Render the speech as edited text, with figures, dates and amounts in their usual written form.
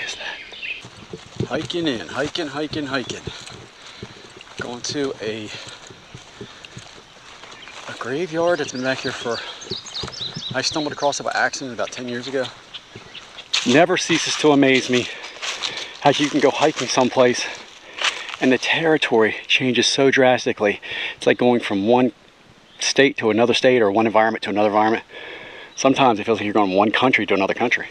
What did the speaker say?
is that? Hiking in, hiking. Going to a graveyard that's been back here for, I stumbled across it by accident about 10 years ago. Never ceases to amaze me how you can go hiking someplace and the territory changes so drastically. It's like going from one state to another state or one environment to another environment. Sometimes it feels like you're going from one country to another country.